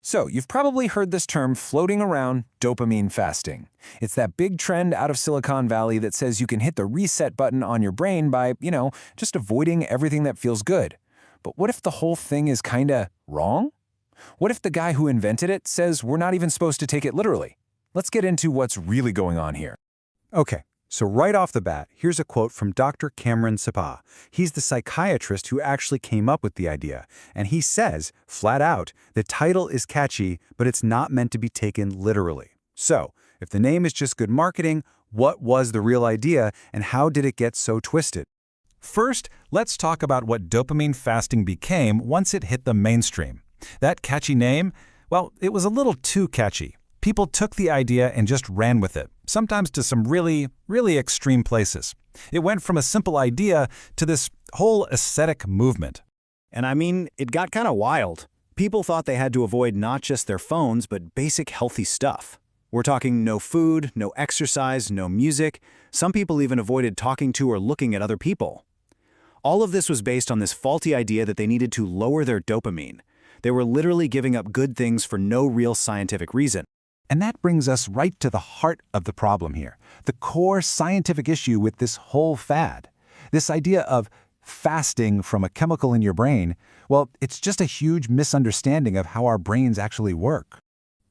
So, you've probably heard this term floating around, dopamine fasting. It's that big trend out of Silicon Valley that says you can hit the reset button on your brain by, just avoiding everything that feels good. But what if the whole thing is kinda wrong? What if the guy who invented it says we're not even supposed to take it literally? Let's get into what's really going on here. Okay, so right off the bat, here's a quote from Dr. Cameron Sapa. He's the psychiatrist who actually came up with the idea, and he says, flat out, the title is catchy, but it's not meant to be taken literally. So, if the name is just good marketing, what was the real idea, and how did it get so twisted? First, let's talk about what dopamine fasting became once it hit the mainstream. That catchy name? Well, it was a little too catchy. People took the idea and just ran with it, sometimes to some really, really extreme places. It went from a simple idea to this whole aesthetic movement. And I mean, it got kind of wild. People thought they had to avoid not just their phones, but basic healthy stuff. We're talking no food, no exercise, no music. Some people even avoided talking to or looking at other people. All of this was based on this faulty idea that they needed to lower their dopamine. They were literally giving up good things for no real scientific reason. And that brings us right to the heart of the problem here, the core scientific issue with this whole fad. This idea of fasting from a chemical in your brain, well, it's just a huge misunderstanding of how our brains actually work.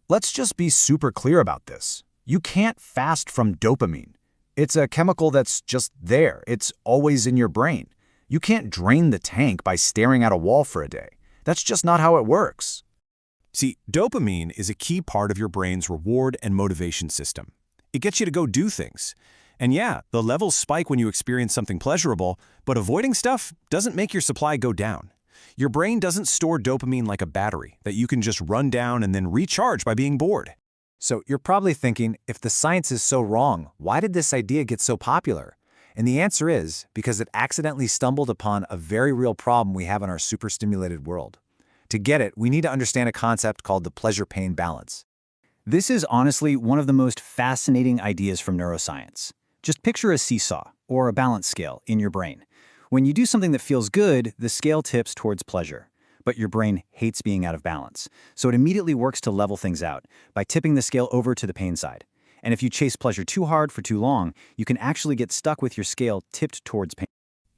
Let's just be super clear about this. You can't fast from dopamine. It's a chemical that's just there. It's always in your brain. You can't drain the tank by staring at a wall for a day. That's just not how it works. See, dopamine is a key part of your brain's reward and motivation system. It gets you to go do things. And yeah, the levels spike when you experience something pleasurable, but avoiding stuff doesn't make your supply go down. Your brain doesn't store dopamine like a battery that you can just run down and then recharge by being bored. So, you're probably thinking, if the science is so wrong, why did this idea get so popular? And the answer is because it accidentally stumbled upon a very real problem we have in our superstimulated world. To get it, we need to understand a concept called the pleasure-pain balance. This is honestly one of the most fascinating ideas from neuroscience. Just picture a seesaw, or a balance scale, in your brain. When you do something that feels good, the scale tips towards pleasure. But your brain hates being out of balance, so it immediately works to level things out by tipping the scale over to the pain side. And if you chase pleasure too hard for too long, you can actually get stuck with your scale tipped towards pain.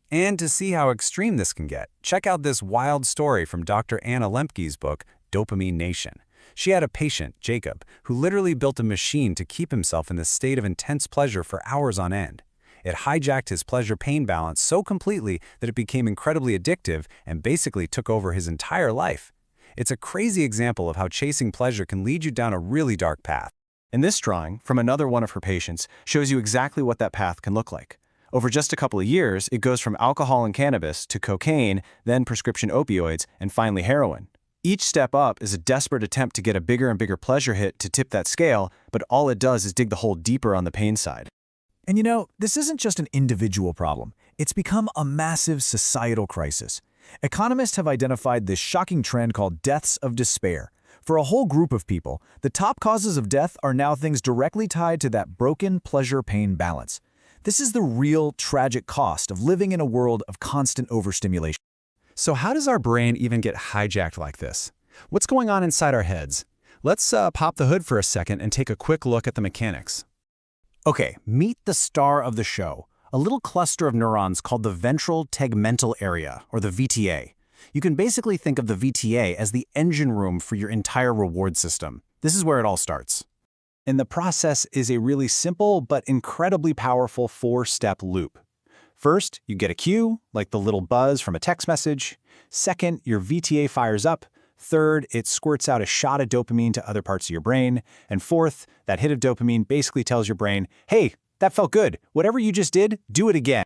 And to see how extreme this can get, check out this wild story from Dr. Anna Lempke's book, Dopamine Nation. She had a patient, Jacob, who literally built a machine to keep himself in this state of intense pleasure for hours on end. It hijacked his pleasure-pain balance so completely that it became incredibly addictive and basically took over his entire life. It's a crazy example of how chasing pleasure can lead you down a really dark path. And this drawing, from another one of her patients, shows you exactly what that path can look like. Over just a couple of years, it goes from alcohol and cannabis to cocaine, then prescription opioids, and finally heroin. Each step up is a desperate attempt to get a bigger and bigger pleasure hit to tip that scale, but all it does is dig the hole deeper on the pain side. And this isn't just an individual problem. It's become a massive societal crisis. Economists have identified this shocking trend called deaths of despair. For a whole group of people, the top causes of death are now things directly tied to that broken pleasure-pain balance. This is the real tragic cost of living in a world of constant overstimulation. So how does our brain even get hijacked like this? What's going on inside our heads? Let's pop the hood for a second and take a quick look at the mechanics. Okay, meet the star of the show, a little cluster of neurons called the ventral tegmental area, or the VTA. You can basically think of the VTA as the engine room for your entire reward system. This is where it all starts. And the process is a really simple but incredibly powerful four-step loop. First, you get a cue, like the little buzz from a text message. Second, your VTA fires up. Third, it squirts out a shot of dopamine to other parts of your brain. And fourth, that hit of dopamine basically tells your brain, hey, that felt good. Whatever you just did, do it again.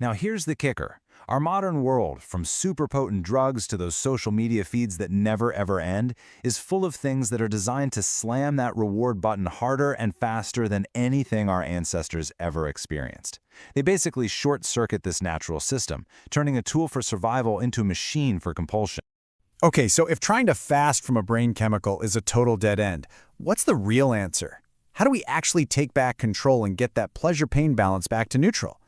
Now here's the kicker. Our modern world, from super potent drugs to those social media feeds that never ever end, is full of things that are designed to slam that reward button harder and faster than anything our ancestors ever experienced. They basically short-circuit this natural system, turning a tool for survival into a machine for compulsion. Okay, so if trying to fast from a brain chemical is a total dead end, what's the real answer? How do we actually take back control and get that pleasure-pain balance back to neutral?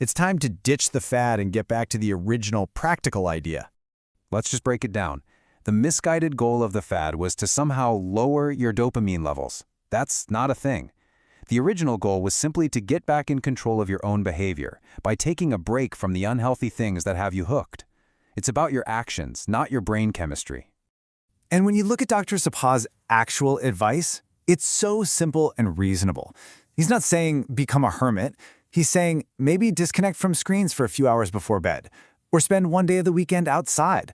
It's time to ditch the fad and get back to the original practical idea. Let's just break it down. The misguided goal of the fad was to somehow lower your dopamine levels. That's not a thing. The original goal was simply to get back in control of your own behavior by taking a break from the unhealthy things that have you hooked. It's about your actions, not your brain chemistry. And when you look at Dr. Sapa's actual advice, it's so simple and reasonable. He's not saying become a hermit. He's saying maybe disconnect from screens for a few hours before bed, or spend one day of the weekend outside.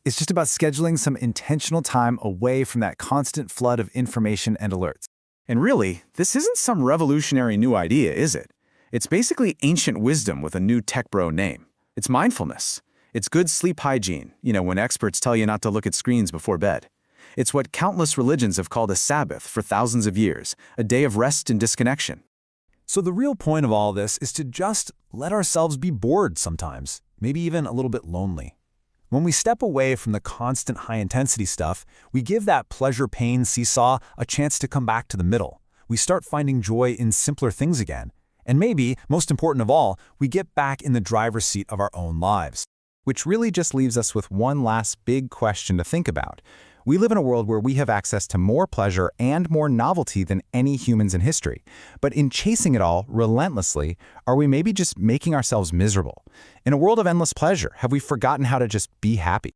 It's just about scheduling some intentional time away from that constant flood of information and alerts. And really, this isn't some revolutionary new idea, is it? It's basically ancient wisdom with a new tech bro name. It's mindfulness. It's good sleep hygiene, when experts tell you not to look at screens before bed. It's what countless religions have called a Sabbath for thousands of years, a day of rest and disconnection. So the real point of all this is to just let ourselves be bored sometimes, maybe even a little bit lonely. When we step away from the constant high-intensity stuff, we give that pleasure-pain seesaw a chance to come back to the middle. We start finding joy in simpler things again. And maybe, most important of all, we get back in the driver's seat of our own lives. Which really just leaves us with one last big question to think about. We live in a world where we have access to more pleasure and more novelty than any humans in history. But in chasing it all relentlessly, are we maybe just making ourselves miserable? In a world of endless pleasure, have we forgotten how to just be happy?